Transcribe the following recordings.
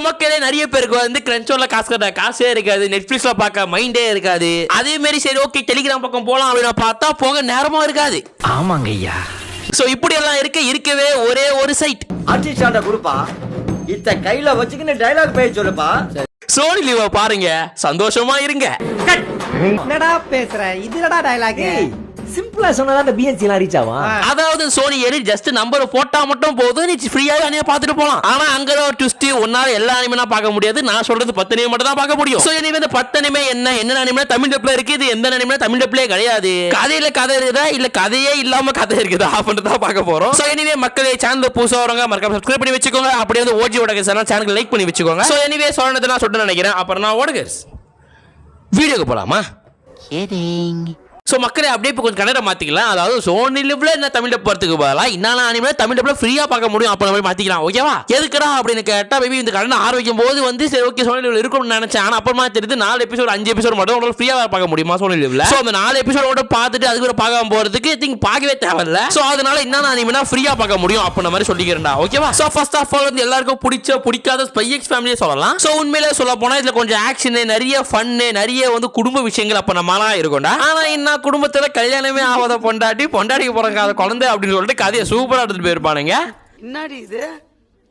மக்களே நிறைய பேருக்கு வந்து கிரன்ச்ரோல்ல காசே இருக்காது, நெட்ஃபிளிக்ஸ்ல பார்க்க மைண்டே இருக்காது. அதே மாதிரி சரி ஓகே டெலிகிராம் பக்கம் போலாம் அப்படின்னு பார்த்தா போக நேரமா இருக்காது. ஆமாங்க ஐயா. சோ இப்படி எல்லாம் இருக்கவே ஒரே ஒரு சைட் ஆர்டிஸ்டாண்ட குடுப்பா, இத்த கையில வச்சுக்கின்னு டயலாக் பேச சொல்லுப்பா. சோனி லிவ் பாருங்க, சந்தோஷமா இருங்க. என்னடா பேசுற, இதுலடா டயலாக்? சிம்பிளா சொன்னதா அந்த பிஎன்சி எல்லாம் ரீச் ஆகும். அதாவது சோனி ஏறி ஜஸ்ட் நம்பர் போட்டா மட்டும் போதும், நீ ஃப்ரீயாவே அனிமே பார்த்துட்டு போலாம். ஆனா அங்க ஒரு ட்விஸ்ட், ஒன்னால எல்லா அனிமே பார்க்க முடியாது. நான் சொல்றது 10 அனிமே மட்டும் தான் பார்க்க முடியும். சோ எனவே இந்த 10 அனிமே என்ன அனிமே தமிழ் டப்ல இருக்கு, இது எந்த அனிமே தமிழ் டப்லயே கிடையாது. கதையில கதை இருக்குதா இல்ல கதையே இல்லாம கதை இருக்குதா அப்படின்றத பார்க்க போறோம். சோ எனவே மக்களே சேனல் புதுசா வரவங்க மறக்காம சப்ஸ்கிரைப் பண்ணி வச்சுக்கோங்க. அப்படியே வந்து ஓஜி ஓடகஸ் சேனலுக்கு லைக் பண்ணி வச்சுக்கோங்க. சோ எனவே சொன்னதை நான் சொல்ல நினைக்கிறேன். அப்புறம் நான் ஓடகஸ் வீடியோக்கு போலாமா? சோ மக்களே அப்படியே இப்போ கொஞ்சம் கனடா மாத்திக்கலாம். அதாவது சோனி லிவ்ல என்ன தமிழ் டப் வரதுக்கு பதிலா இன்னும் அனிமே தமிழ் டப்ல ஃப்ரீயா பார்க்க முடியும் அப்ப நம்ம மாத்திக்கலாம். ஓகேவா? எதுக்குடா அப்படின்னு கேட்டா மேபி இந்த கனடா ஆரம்பிக்கும் போது வந்து சரி ஓகே சோனி லிவ்ல இருக்கும்னு நினைச்சேன். ஆனா அப்புறமா தெரியுது 4 எபிசோட் 5 எபிசோட் மட்டும் உங்களுக்கு ஃப்ரீயா பார்க்க முடியுமா சோனி லிவ்ல. சோ அந்த 4 எபிசோட பார்த்துட்டு அதுக்கு ஒரு பார்க்காம போறதுக்கு திங்க் பார்க்கவே தேவையில்ல. சோ அதனால இன்னும் அனிமே ஃப்ரீயா பார்க்க முடியும் அப்படின மாதிரி சொல்லிக்கிறேன்டா. ஓகேவா? சோ ஃபர்ஸ்ட் ஆஃப் ஆல் வந்து எல்லாருக்கும் பிடிக்காத ஸ்பை எக்ஸ் ஃபேமிலியே சொல்லலாம். சோ உண்மையிலே சொல்ல போனா இதுல கொஞ்சம் ஆக்ஷன், நிறைய ஃபன், நிறைய வந்து குடும்ப விஷயங்கள் அப்ப நம்மளா இருக்கும்டா. ஆனா என்ன குடும்பத்துல கல்யாணமே ஆகாத பொண்டாட்டிக்கு பிறக்காத குழந்தை அப்படின்னு சொல்லிட்டு கதையை சூப்பரா எடுத்துட்டு போயிருப்பானுங்க. என்னடி இது?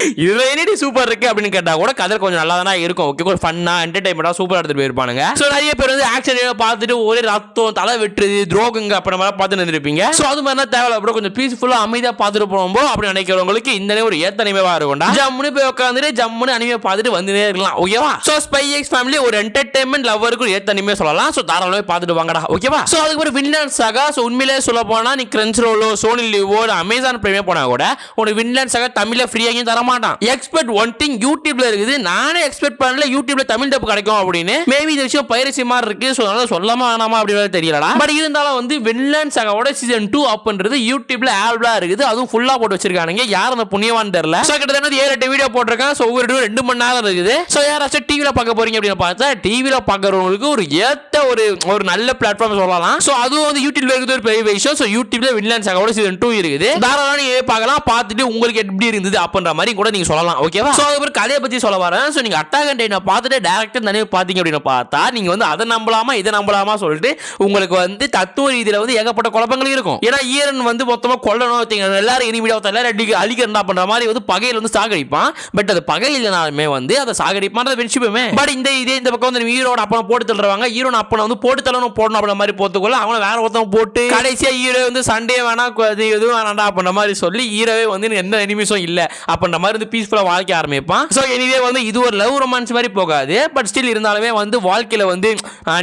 இதுல என்னடி சூப்பர் இருக்கு அப்படின்னு கேட்டா கூட கதை கொஞ்சம் நல்லா தானே இருக்கும். ஓகே, ஒரு ஃபன்னா என்டர்டைன்மெண்டா சூப்பரா எடுத்துட்டு போயிருப்பானுங்க. சோ நிறைய பேர் வந்து ஆக்ஷன் பார்த்துட்டு ஒரே ரத்தம், தலை வெட்டுறது, துரோகங்க அப்படி மாதிரி பார்த்து நின்றுருப்பீங்க. சோ அது மாதிரி தேவையில்ல ப்ரோ, கொஞ்சம் பீஸ்ஃபுல்லா அமைதியா பார்த்துட்டு போகும்போது அப்படி நினைக்கிறவங்களுக்கு இந்த ஒரு ஏத்த அனிமேவா இருக்கும்டா. ஜம்முன்னு போய் உட்காந்துட்டு ஜம்முன்னு அனிமே பார்த்துட்டு வந்துட்டே இருக்கலாம். ஓகேவா? சோ ஸ்பை எக்ஸ் ஃபேமிலி ஒரு என்டர்டைன்மெண்ட் லவ்வருக்கு ஏத்த அனிமே சொல்லலாம். சோ தாராளமா பார்த்துட்டு வாங்கடா. ஓகேவா? சோ அதுக்கு ஒரு வின்லேண்ட் சாகா. சோ உண்மையிலே சொல்ல போனா நீ கிரன்ச்ரோலோ, சோனி லிவோ, அமேசான் பிரைமே போனா கூட உனக்கு வின்லேண்ட் சாகா தமிழ்ல ஃப்ரீயாயும் தர மாட்டான். எக்ஸ்பெக்ட் ஒன் திங், யூடியூப்ல இருக்குது. நானே எக்ஸ்பெக்ட் பண்ணல யூடியூப்ல தமிழ் டப் கிடைக்கும் அப்படின்னு. மேபி இந்த விஷயம் பைரசி மாதிரி இருக்கு. சோ அதனால சொல்லாம வேணாமா அப்படின்றது தெரியலடா. பட் இருந்தாலும் வந்து வின்லேண்ட் சாகாவோட சீசன் 2 அப்படின்றது யூடியூப்ல ஆல்பா இருக்குது. அதுவும் ஃபுல்லா போட்டு வச்சிருக்கானுங்க. யார் அந்த புண்ணியவான் தெரியல. சோ கிட்டத்தட்ட 7-8 வீடியோ போட்டிருக்கான். சோ ஒவ்வொரு 2 மணி நேரம் இருக்குது. சோ யாராச்சும் டிவில பார்க்க போறீங்க அப்படின்னு பார்த்தா டிவில பார்க்கறவங்களுக்கு ஒரு ஏத்த ஒரு நல்ல பிளாட்ஃபார்ம் சொல்லலாம். சோ அதுவும் வந்து யூடியூப்ல இருக்குது ஒரு பெரிய விஷயம். சோ யூடியூப்ல வின்லேண்ட் சாகாவோட சீசன் 2 இருக்குது. தாராளமா நீங்க பார்க்கலாம். பார்த்துட்டு உங்களுக்கு எப்படி இருந்தது அப்படின்ற மாதிரி கூட நீங்க சொல்லலாம். ஓகேவா? சோ அதுக்கு கதையை பத்தி சொல்ல வரேன். சோ நீங்க அட்டாக் அண்ட் டைட்டனை பார்த்துட்டு டைரக்டா தனியா பாத்தீங்க அப்படின்னு பார்த்தா நீங்க வந்து அதை நம்பலாமா இதை நம்பலாமா சொல்லிட்டு உங்களுக்கு வந்து தத்துவ ரீதியில வந்து ஏகப்பட்ட குழப்பங்கள் இருக்கும். ஏன்னா ஈரன் வந்து மொத்தமா கொல்லணும், எல்லாரும் இனிமீடியா எல்லாரும் அழிக்கிறா பண்ற மாதிரி வந்து பகையில வந்து சாகடிப்பான். பட் அது பகை இல்லைனாலுமே வந்து அதை சாகடிப்பான் வெற்றிப்பமே. பட் இந்த பக்கம் வந்து ஹீரோட அப்பனை போட்டு தள்ளுவாங்க. ஹீரோட அப்பனை வந்து போட்டு தள்ளணும் போடணும் அப்படின்ற மாதிரி போத்துக்குள்ள அவனை வேற ஒருத்தவங்க போட்டு கடைசியா ஹீரோ வந்து சண்டே வேணா எதுவும் வேணாண்டா அப்படின்ற மாதிரி சொல்லி ஹீரோவே வந்து எந்த எனிமிஸும் இல்ல அப்படின்ற மாதிரி வந்து பீஸ்ஃபுல்லா வாழ்க்கை ஆரம்பிப்பான். சோ எனிவே வந்து இது ஒரு லவ் ரொமான்ஸ் மாதிரி போகாது. பட் ஸ்டில் இருந்தாலுமே வந்து வாழ்க்கையில வந்து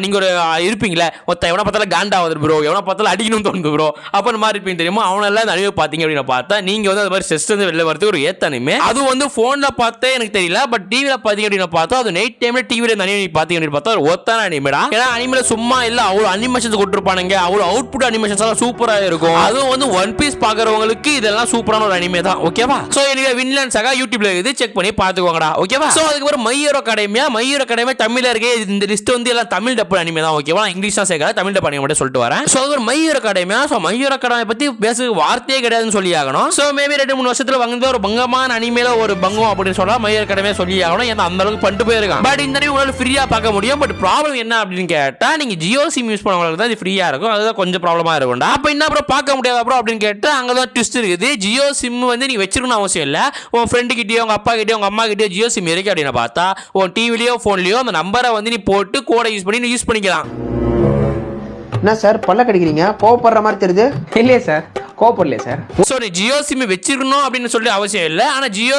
நீங்க ஒரு இருப்பீங்களே ஒருத்த எவனை பார்த்தாலும் காண்டாவது ப்ரோ, எவனை பார்த்தாலும் அடிக்கணும் தோணுது ப்ரோ அப்ப மாதிரி இருப்பீங்க தெரியுமா. அவனெல்லாம் நிறைய பாத்தீங்க அப்படின்னு பார்த்தா நீங்க வந்து அது மாதிரி ஸ்ட்ரெஸ் வந்து வெளில வரதுக்கு ஒரு ஏத்தனுமே. அது வந்து போன்ல பார்த்தே எனக்கு தெரியல. பட் டிவில பாத்தீங்க அப்படின்னு பார்த்தா அது நைட் டைம்ல டிவில நிறைய பாத்தீங்க அப்படின்னு பார்த்தா ஒரு ஒத்தான அனிமேடா. ஏன்னா அனிமேல சும்மா இல்ல அவ்வளவு அனிமேஷன்ஸ் கொடுத்துருப்பானுங்க. அவ்வளவு அவுட்புட் அனிமேஷன்ஸ் எல்லாம் சூப்பரா இருக்கும். அதுவும் வந்து ஒன் பீஸ் பாக்குறவங்களுக்கு இதெல்லாம் சூப்பரான ஒரு அனிமே தான். ஓகேவா? சோ எனிவே வின்லேண்ட் சாகா யூடியூப்ல இருக்குது, செக் பண்ணி பாத்துக்கோங்கடா. ஓகேவா? சோ அதுக்கு ஒரு மை ஹீரோ அகாடமி தமிழ்ல இருக்கு. இந்த லிஸ்ட் வந்து எல்லாம் தமிழ் டப் அனிமே தான். ஓகேவா? இங்கிலீஷ் தான் சேர்க்கல, தமிழ் டப் அனிமே மட்டும் சொல்லிட்டு வரேன். சோ அது ஒரு my hero academy. So my hero academy பத்தி பேசுறதுக்கு வார்த்தையே கிடையாதுன்னு சொல்லி ஆகணும். சோ மேபி 2-3 வருஷத்துல வந்து ஒரு பங்கமான அனிமேல ஒரு பங்கம் அப்படின்னு சொல்லலாம் மை ஹீரோ அகாடமி சொல்லி ஆகணும். ஏன்னா அந்த அளவுக்கு பண்ணிட்டு போயிருக்கான். பட் இந்த அனிமே உங்களால ஃப்ரீயா பார்க்க முடியும். பட் ப்ராப்ளம் என்ன அப்படின்னு கேட்டா நீங்க ஜியோ சிம் யூஸ் பண்ணவங்களுக்கு தான் இது ஃப்ரீயா இருக்கும். அதுதான் கொஞ்சம் ப்ராப்ளமா இருக்கும். அப்ப என்ன அப்புறம் பார்க்க முடியாது அப்புறம் அப்படின்னு கேட்டா அங்கதான் ட்விஸ்ட் இருக்குது. ஜியோ சிம் வந்து நீங்க வச்சிருக்கணும் அவசியம் இல்ல. உன் ஃப்ரெண்டு கிட்டயோ உங்க அப்பா கிட்டயோ உங்க அம்மா கிட்டயோ ஜியோ சிம் இருக்கு அப்படின்னு பார்த்தா உன் டிவிலயோ போன்லயோ அந்த நம்பரை வந்து நீ போட்டு கோடை யூஸ் பண்ணி யூஸ் பண்ணிக்கலாம். என்ன சார் பல்ல கடிக்கிறீங்க? கோவப்படுற மாதிரி தெரியுது. இல்லையே சார், கோபப்படலையே சார். ஸோ நீ ஜியோ சிம் வச்சிருக்கணும் அப்படின்னு சொல்லி அவசியம் இல்லை. ஆனால் ஜியோ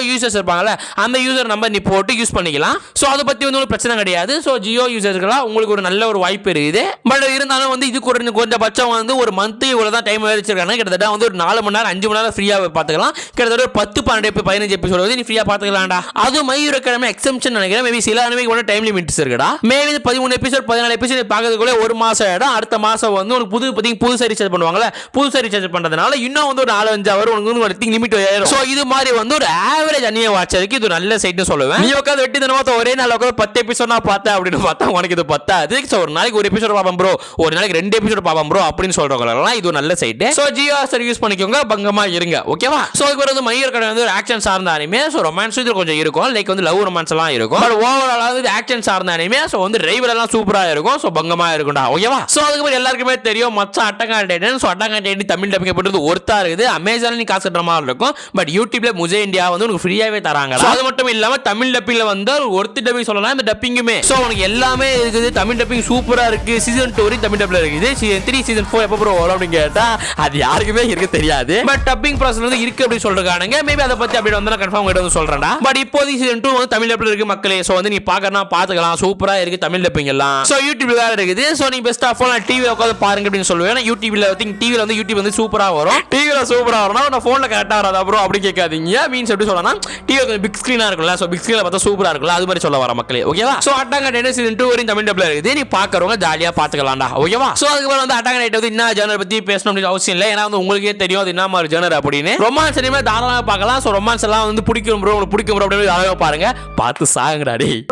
யூசர்ஸ் இருப்பாங்கல்ல அந்த யூசர் நம்பர் நீ போட்டு யூஸ் பண்ணிக்கலாம். ஸோ அதை பற்றி வந்து ஒரு பிரச்சனை கிடையாது. ஸோ ஜியோ யூசர்ஸ்க்கெல்லாம் உங்களுக்கு ஒரு நல்ல ஒரு வாய்ப்பு இருக்குது. பட் இருந்தாலும் வந்து இது கொஞ்சம் வந்து ஒரு மந்த் இவ்வளோ தான் டைம் வச்சிருக்காங்க. கிட்டத்தட்ட வந்து ஒரு 4 மணி நேரம் 5 மணி நேரம் ஃப்ரீயாக பார்த்துக்கலாம். கிட்டத்தட்ட ஒரு 10-12-15 எபிசோடு வந்து நீ ஃப்ரீயாக பார்த்துக்கலாம்டா. அது மை ஹீரோ அகாடமி எக்ஸம்ஷன் நினைக்கிறேன். மேபி சில அனிமேக்கு கூட டைம் லிமிட்ஸ் இருக்குடா. மேபி 13 எபிசோட் 14 எபிசோட் பார்க்கறதுக்குள்ளே ஒரு மாதம் ஆகிடும். அடுத்த மாதம் வந்து உங்களுக்கு புது சீரிஸ் பண்ணுவாங்கல்ல, புது புதுசா ரீசார்ஜ் பண்றதுனால இன்னும் வந்து ஒரு 4-5 ஹவர் உங்களுக்கு ஒரு லிமிட் ஏறும். சோ இது மாதிரி வந்து ஒரு ஆவரேஜ் அனிமே வாட்சருக்கு இது நல்ல சைட்னு சொல்லுவேன். நீ உட்கார்ந்து வெட்டி தினமா ஒரே நாள் உட்கார்ந்து 10 எபிசோட் நான் பார்த்தேன் அப்படின்னு பார்த்தா உனக்கு இது பத்தாது. சோ ஒரு நாளைக்கு ஒரு எபிசோட் பாப்பேன் ப்ரோ, ஒரு நாளைக்கு 2 எபிசோட் பாப்பேன் ப்ரோ அப்படின்னு சொல்றவங்களலாம் இது ஒரு நல்ல site. So Jio Hotstar use பண்ணிக்கோங்க, பங்கமா இருங்க. ஓகேவா? சோ இதுக்கு வந்து மை ஹீரோ வந்து ஒரு ஆக்ஷன் சார்ந்த அனிமே. சோ ரொமான்ஸ் இது கொஞ்சம் இருக்கும், லைக் வந்து லவ் ரொமான்ஸ் எல்லாம் இருக்கும். பட் ஓவரால் வந்து ஆக்ஷன் சார்ந்த அனிமே. சோ வந்து டிரைவர் எல்லாம் சூப்பரா இருக்கும். சோ பங்கமா இருக்கும்டா. ஓகேவா? சோ அதுக்கு அப்புறம் எல்லாருக்குமே தெரியும் மச்சான் attack on Titan. So attack on Titan Tamil dubbing பண்றது ஒருத்தா இருக்குது. அமேசான்ல நீ காசு கட்டுற மாதிரி இருக்கும், பட் யூடியூப்ல முஜே இந்தியா வந்து உங்களுக்கு ஃப்ரீயாவே தராங்க. அது மட்டும் இல்லாம தமிழ் டப்பிங்ல வந்து ஒருத்தி டப்பிங் சொல்லலாம், இந்த டப்பிங்குமே. சோ உனக்கு எல்லாமே இருக்குது. தமிழ் டப்பிங் சூப்பரா இருக்கு. சீசன் 2 தமிழ் டப்ல இருக்குது. சீசன் 3 சீசன் 4 எப்போ ப்ரோ வரும் அப்படின்னு கேட்டா அது யாருக்குமே இருக்கு தெரியாது. பட் டப்பிங் ப்ராசஸ் வந்து இருக்கு அப்படி சொல்றாங்க. மேபி அதை பத்தி அப்படி வந்து நான் கன்ஃபார்ம் கிட்ட வந்து சொல்றேன்டா. பட் இப்போதைக்கு சீசன் 2 வந்து தமிழ் டப்ல இருக்கு மக்களே. சோ வந்து நீ பார்க்கறனா பாத்துக்கலாம், சூப்பரா இருக்கு தமிழ் டப்பிங் எல்லாம். சோ யூடியூப்ல வேற இருக்குது. சோ நீ பெஸ்ட் ஆஃப் ஆல் டிவில உட்கார்ந்து பாருங்க அப்படின்னு சொல்லுவேன். யூடியூப்ல டிவில வந்து யூடியூப் வந்து சூப்பரா வரும். டிவில சூப்பரா வரும்னா நான் போன்ல கரெக்டா வராதா ப்ரோ அப்படி கேட்காதீங்க. மீன்ஸ் எப்படி சொல்லலாம், டிவி கொஞ்சம் பிக் ஸ்கிரீனா இருக்கும்ல. சோ பிக் ஸ்கிரீன்ல பார்த்தா சூப்பரா இருக்கும்ல, அது மாதிரி சொல்ல வர மக்களே. ஓகேவா? So attack on Titan season 2 வரையும் தமிழ் டப்ல இருக்குது. நீ பாக்குறவங்க ஜாலியா பாத்துக்கலாம்டா. ஓகேவா? சோ அதுக்கு அப்புறம் வந்து அட்டாக் ஆன் டைட்டன் வந்து என்ன ஜானர் பத்தி பேசணும் அப்படி அவசியம் இல்லை. ஏன்னா வந்து உங்களுக்கே தெரியும் அது என்ன மாதிரி ஜானர் அப்படின்னு. ரொமான்ஸ் அனிமே தாராளமா பார்க்கலாம். சோ ரொமான்ஸ் எல்லாம் வந்து பிடிக்கும் ப்ரோ, உங்களுக்கு பிடிக்கும் ப்ரோ அப்படின்னு அழகா பாருங்க, பார்த்து சாகுங்கடா டேய்.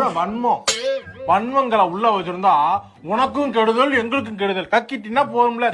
வன்மங்களை உள்ள வச்சிருந்தா உனக்கும் கெடுதல் எங்களுக்கும் கெடுதல், கக்கிட்டினா போதும்ல.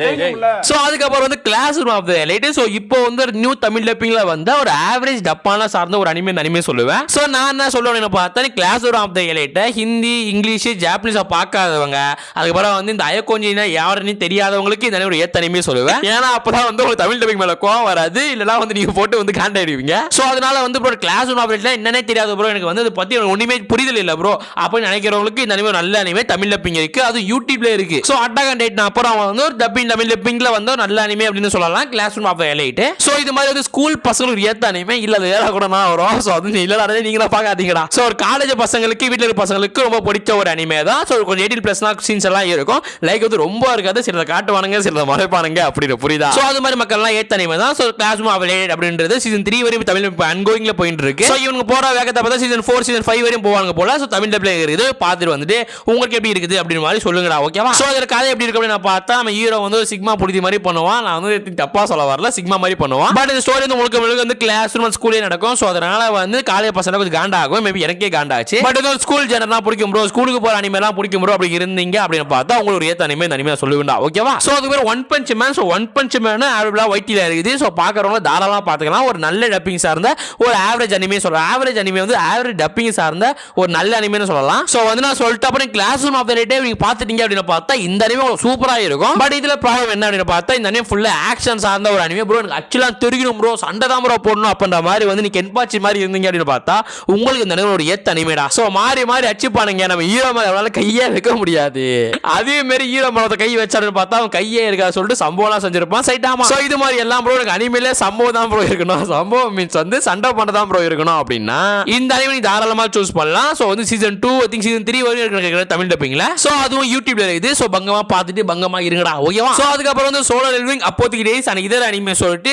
சோ அதுக்கப்புறம் வந்து classroom of the elite. So இப்போ வந்து நியூ தமிழ் டப்பிங்ல வந்து ஒரு ஆவரேஜ் டப்பான சார்ந்த ஒரு அனிமே சொல்லுவேன். சோ நான் என்ன சொல்லுவேன்னு பார்த்தா classroom of the elite Hindi English Japanese பார்க்காதவங்க, அதுக்கப்புறம் வந்து இந்த அயக்கோஞ்சினா யாருன்னு தெரியாதவங்களுக்கு இந்த ஒரு ஏத்த அனிமே சொல்லுவேன். ஏன்னா அப்பதான் வந்து ஒரு தமிழ் டப்பிங் மேல கோவம் வராது, இல்லனா வந்து நீங்க போட்டு வந்து காண்டாயிடுவீங்க. சோ அதனால வந்து bro classroom of the elite என்னன்னே தெரியாது ப்ரோ, எனக்கு வந்து அதை பத்தி ஒண்ணுமே புரிதல் இல்ல ப்ரோ அப்படின்னு நினைக்கிறவங்களுக்கு இந்த அனிமே நல்ல அனிமே தமிழ் டப்பிங் இருக்கு, அது யூடியூப்ல இருக்கு. சோ அட்டாக் ஆன் டைட்டன் அப்புறம் வந்து ஒரு டப்பிங் தமிழ் டப்பிங்ல வந்து நல்ல அனிமே அப்படின்னு சொல்லலாம் classroom of the elite. So இது மாதிரி வந்து ஸ்கூல் பசங்களுக்கு ஏத்த அனிமே இல்ல, அது வேற கூட நான் வரும். சோ அது இல்ல நீங்களா பார்க்காதீங்கடா. சோ ஒரு காலேஜ் பசங்களுக்கு வீட்ல இருக்க பசங்களுக்கு ரொம்ப பிடிச்ச ஒரு அனிமே தான். சோ கொஞ்சம் 18+ சீன்ஸ் எல்லாம் இருக்கும், லைக் வந்து ரொம்ப இருக்காது, சிலத காட்டுவானுங்க சிலத மறைப்பானுங்க அப்படி புரியுதா? சோ அது மாதிரி மக்கள் எல்லாம் ஏத்த அனிமே தான். So classroom of the elite அப்படின்றது சீசன் 3 வரையும் தமிழ் அன்கோயிங்ல போயிட்டு இருக்கு. சோ இவங்க போற வேகத்தை பார்த்தா சீசன் 4 சீசன் 5 வரையும் போவாங்க போல. சோ தமிழ் டப்ல இருக்குது, பார்த்துட்டு வந்துட்டு உங்களுக்கு எப்படி இருக்குது அப்படின்னு மாதிரி சொல்லுங்கடா. ஓகேவா? சோ இதுல கதை எப்படி இருக்கு அப்படின்னு பார்த்தா நம்ம ஹீரோ வந்து சிக்மா புடிதி மாதிரி பண்ணுவான். நான் வந்து தப்பா சொல்ல வரல, சிக்மா மாதிரி பண்ணுவான். பட் இந்த ஸ்டோரி வந்து முழுக்க வந்து கிளாஸ் ரூம் ஸ்கூல்லே நடக்கும். சோ அதனால வந்து காலேஜ் பசங்க கொஞ்சம் காண்டா ஆகும், மேபி எனக்கே காண்டாச்சு. பட் இது ஸ்கூல் ஜெனரலா பிடிக்கும் ப்ரோ, ஸ்கூலுக்கு போற அனிமே எல்லாம் பிடிக்கும் ப்ரோ அப்படி இருந்தீங்க அப்படின்னு பார்த்தா உங்களுக்கு ஒரு ஏத்த அனிமே இந்த அனிமே சொல்லுவேன்டா. ஓகேவா? சோ அதுக்கு பேர் one punch man. So one punch man அவைலபிளா ஒய்டில இருக்குது. சோ பாக்குறவங்க தாராளமா பாத்துக்கலாம். ஒரு நல்ல டப்பிங் சார்ந்த ஒரு ஆவரேஜ் அனிமே சொல்றேன். ஆவரேஜ் அனிமே வந்து ஆவரேஜ் டப்பிங் சார்ந்த ஒரு நல்ல அனிமேன்னு சொல்லலாம். சோ வந்து நான் சொல்லிட்டு அப்புறம் classroom of the elite நீங்க பாத்துட்டீங்க அப்படின்னு பார்த்தா இந்த அனிமே சூப்பரா இருக்கும். பட் இதுல ப்ராப்ளம் என்ன அப்படின்னு பார்த்தா இந்த அனிமே ஃபுல்லா ஆக்ஷன் சார்ந்த ஒரு அனிமே ப்ரோ. எனக்கு ஆக்சுவலா தெரியும் ப்ரோ, சண்டை தான் ப்ரோ போடணும் அப்படின்ற மாதிரி வந்து நீ கென்பாச்சி மாதிரி இருந்தீங்க அப்படின்னு பார்த்தா உங்களுக்கு இந்த அனிமே ஒரு ஏத்த அனிமேடா. சோ மாறி அடிச்சுப்பானுங்க, நம்ம ஹீரோ மேல அவனால கையே வைக்க முடியாது. அதே மாதிரி ஹீரோ மேல கை வச்சாருன்னு பார்த்தா அவன் கையே இருக்கா சொல்லிட்டு சம்பவம்லாம் செஞ்சிருப்பான் சைட்டாமா. சோ இது மாதிரி எல்லாம் ப்ரோ எனக்கு அனிமேல சம்பவம் தான் ப்ரோ இருக்கணும். சம்பவம் மீன்ஸ் வந்து சண்டை பண்ணதான் ப்ரோ இருக்கணும் அப்படின்னா இந்த அனிமே நீ தாராளமா சூஸ் பண்ணலாம். சோ வந்து சீசன் 2 ஐ திங்க் சீசன் 3 வரையும் இருக்கு தமிழ் டப்பிங்ல. சோ அதுவும் யூடியூப்ல இருக்குது. சோ பங்கமா பார்த்துட்டு பங்கமா இருங்கடா. ஓகேவா? சோ அதுக்கப்புறம் வந்து சோலோ லெவலிங் அப்போதைக்கு டேஸ் அன்னைக்கு இதர அனிமே சொல்லிட்டு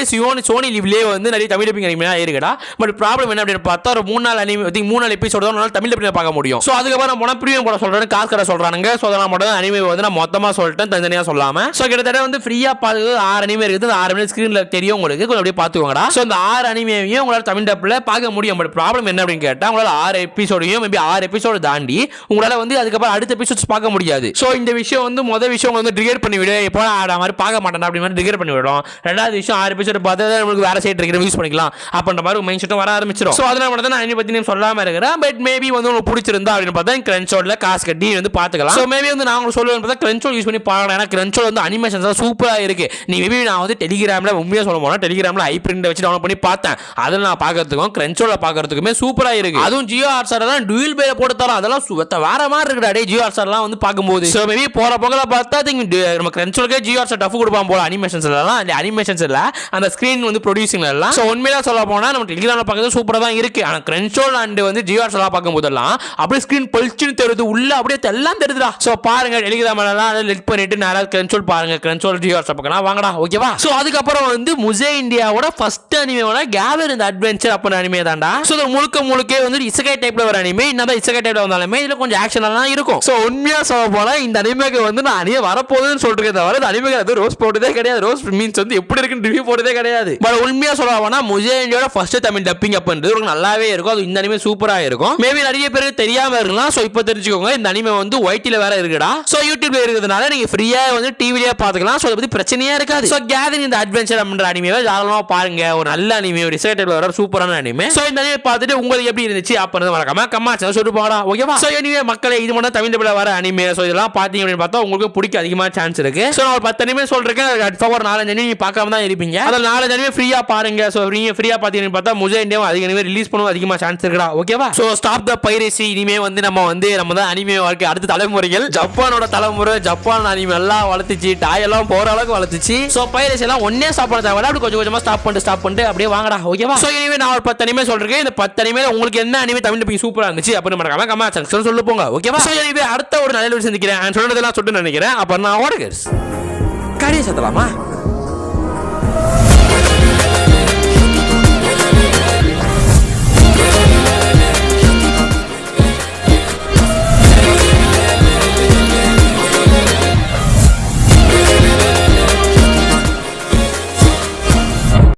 சோனி லிவ்லே வந்து நிறைய தமிழ் டப்பிங் அனிமே இருக்குடா. பட் ப்ராப்ளம் என்ன அப்படின்னு பார்த்தா ஒரு 3-4 அனிமே 3-4 எபிசோட் தான் தமிழ் டப்பிங்ல பார்க்க முடியும். சோ அதுக்கப்புறம் நான் ப்ரீமியம் போட சொல்றேன், காசு கடை சொல்றானுங்க. சோ அதெல்லாம் மட்டும் அனிமே வந்து நான் மொத்தமா சொல்லிட்டேன் தனித்தனியா சொல்லாம. சோ கிட்டத்தட்ட வந்து ஃப்ரீயா பார்த்து 6 அனிமே இருக்குது. அந்த 6 அனிமே ஸ்கிரீன்ல தெரியும் உங்களுக்கு, கொஞ்சம் அப்படியே பாத்துக்கோங்கடா. சோ இந்த 6 அனிமேவையும் உங்களால தமிழ் டப்ல பார்க்க முடியும். பட் ப்ராப்ளம் என்ன அப்படின்னு கேட்டா உங்களால 6 எபிசோடையும் மேபி 6 எபிசோடு தாண்டி உங்களால வந்து அதுக்கப்புறம் அடுத்த எபிசோட்ஸ் பார்க்க முடியாது. சோ இந்த விஷயம் வந்து முதல் விஷயம் வந்து ட்ரிகர் பண்ணி விடு, எப்போ மாதிரி பார்க்க மாட்டேன் அப்படி மாதிரி ட்ரிகர் பண்ணி விடும். ரெண்டாவது விஷயம் 6 எபிசோட் பார்த்து நம்மளுக்கு வேற சைட் ட்ரிகர் யூஸ் பண்ணிக்கலாம் அப்படின்ற மாதிரி மைண்ட் செட்டும் வர ஆரம்பிச்சிடும். சோ அதனால மட்டும் தான் நான் பத்தி நீங்க சொல்லாம இருக்கிறேன். பட் மேபி வந்து உங்களுக்கு பிடிச்சிருந்தா அப்படின்னு பார்த்தா கிரன்ச்சோல்ல காசு கட்டி வந்து பார்த்துக்கலாம். சோ மேபி வந்து நான் உங்களுக்கு சொல்லுவேன் பார்த்தா கிரன்ச்சோல் யூஸ் பண்ணி பார்க்கலாம். ஏன்னா கிரன்ச்சோல் வந்து அனிமேஷன்ஸ் சூப்பரா இருக்கு. நீ மேபி நான் வந்து டெலிகிராம்ல உண்மையா சொல்ல போனா டெலிகிராம்ல ஐ பிரிண்ட் வச்சு டவுன்லோட் பண்ணி பார்த்தேன். அதில் நான் பார்க்கறதுக்கும் கிரன்ச்சோல்ல பார்க்கறதுக்குமே சூப்பரா இருக்கு. அதுவும் ஜியோ ஹாட்ஸ்டார் தான் டூயல் பேல போட்டு தரோம். அதெல்லாம் வேற மாதிரி இருக்குடா டே ஜியோ ஹாட்ஸ்டார்லாம் வந்து பார்க்கும்போது. சோ மேபி போற போகல பார்த்தா நம்ம கிரன்ச்சோல்க்கே ஜியோ ஹாட்ஸ்டார் டஃப் கொடுப்பான் போல அனிமேஷன்ஸ்ல எல்லாம். அந்த அனிமேஷன்ஸ் இல்ல அந்த ஸ்கிரீன் வந்து ப்ரொடியூசிங்ல எல்லாம். சோ உண்மையா சொல்ல போனா நம்ம டெலிகிராம்ல பார்க்கறது சூப்பரா தான் இருக்கு. ஆனா கிரன்ச்சோல் அண்ட் வந்து ஜியோ ஹாட்ஸ்டார் பார்க்கும் போதெல்லாம் அப்படியே ஸ்கிரீன் பளிச்சுன்னு தெரியுது, உள்ள அப்படியே எல்லாம் தெரியுதுடா. சோ பாருங்க டெலிகிராம்ல எல்லாம் லெட் பண்ணிட்டு நேரா கிரன்ச்சோல் பாருங்க, கிரன்ச்சோல் ஜியோ ஹாட்ஸ்டார் பார்க்கலாம் வாங்கடா. ஓகேவா? சோ அதுக்கப்புறம் வந்து முஜே இந்தியாவோட ஃபர்ஸ்ட் அனிமேவோட கேவர் இந்த அட்வென்ச்சர் அப்ப அனிமே தான்டா. சோ முழுக்க வந்து இசகை டைப்ல வர அனிமே. என்னதான் இசகை டைப்ல வந்தாலுமே இதுல கொஞ்சம் ஆக்ஷன் எல்லாம் இருக்கும். சோ உண்மையா சொல்ல போனா இந்த அனிமேக்கு வந்து நான் அனிமே வரப்போகுதுன்னு சொல்லிட்டு தவிர இந்த அனிமேக்கு அது ரோஸ் போட்டதே கிடையாது. ரோஸ் மீன்ஸ் வந்து எப்படி இருக்குன்னு ரிவ்யூ போட்டதே கிடையாது. பட் உண்மையா சொல்லுவாங்கன்னா முஜேண்டியோட ஃபர்ஸ்ட் தமிழ் டப்பிங் அப்படின்றது உங்களுக்கு நல்லாவே இருக்கும். அது இந்த அனிமே சூப்பரா இருக்கும். மேபி நிறைய பேருக்கு தெரியாம இருக்கலாம். சோ இப்போ தெரிஞ்சுக்கோங்க, இந்த அனிமே வந்து ஒயிட்டில வேற இருக்குடா. சோ யூடியூப்ல இருக்கிறதுனால நீங்க ஃப்ரீயா வந்து டிவிலேயே பாத்துக்கலாம். சோ அதை பத்தி பிரச்சனையே இருக்காது. சோ கேதரிங் இந்த அட்வென்ச்சர் அப்படின்ற அனிமேவை தாராளமா பாருங்க. ஒரு நல்ல அனிமே, ஒரு ரிசர்ட்ல வர சூப்பரான அனிமே. சோ இந்த அனிமே பார்த்துட்டு உங்களுக்கு எப்படி இருந்துச்சு அப்படின்னு மறக்காம கமெண்ட்ஸ்ல சொல்லிட்டு போடா. ஓகேவா? சோ எனிவே மக்களே, இது மட்டும் தமிழ் டப்ல வர அனிமே. சோ இதெல்லாம் பாத்தீங்க அப்படின்னு பார்த்தா உங்களுக்கு பிடிக்க அதிகமா சான்ஸ் இருக்கு. சோ நான் ஒரு 10 அனிமே சொல்றேன். ஒரு 4 அனிமே நீங்க பார்க்காம தான் இருப்பீங்க. அதுல 4 அனிமே ஃப்ரீயா பாருங்க. சோ நீங்க ஃப்ரீயா பாத்தீங்கன்னு பார்த்தா முஜேண்டியும் அதிக அனிமே ரிலீஸ் பண்ணவும் அதிகமா சான்ஸ் இருக்குடா. ஓகேவா? So stop the piracy. இனிமே வந்து நம்ம தான் அனிமே வாழ்க்கை அடுத்த தலைமுறைகள் ஜப்பானோட தலைமுறை ஜப்பான் அனிமே எல்லாம் வளர்த்துச்சு, டாய் எல்லாம் போற அளவுக்கு வளர்த்துச்சு. சோ பைரசி எல்லாம் ஒன்னே ஸ்டாப் பண்ண தேவை, அப்படி கொஞ்சம் கொஞ்சமா ஸ்டாப் பண்ணிட்டு அப்படியே வாங்கடா. ஓகேவா? சோ இனிமே நான் ஒரு 10 அனிமே சொல்றேன். இந்த 10 அனிமே உங்களுக்கு என்ன அனிமே தமிழ் டப்பிங் சூப்பரா இருந்துச்சு அப்படின்னு மறக்காம கமெண்ட் செக்ஷன்ல சொல்லுங்க போங்க. ஓகேவா? சோ இனிமே அடுத்த ஒரு நல்ல வீடியோ சந்திக்கிறேன். நான் சொன்னதெல்லாம் சொல்லிட்டு நினைக்கிறேன். அப்ப நான் ஓடுகிறேன். காரிய சத்தலாமா?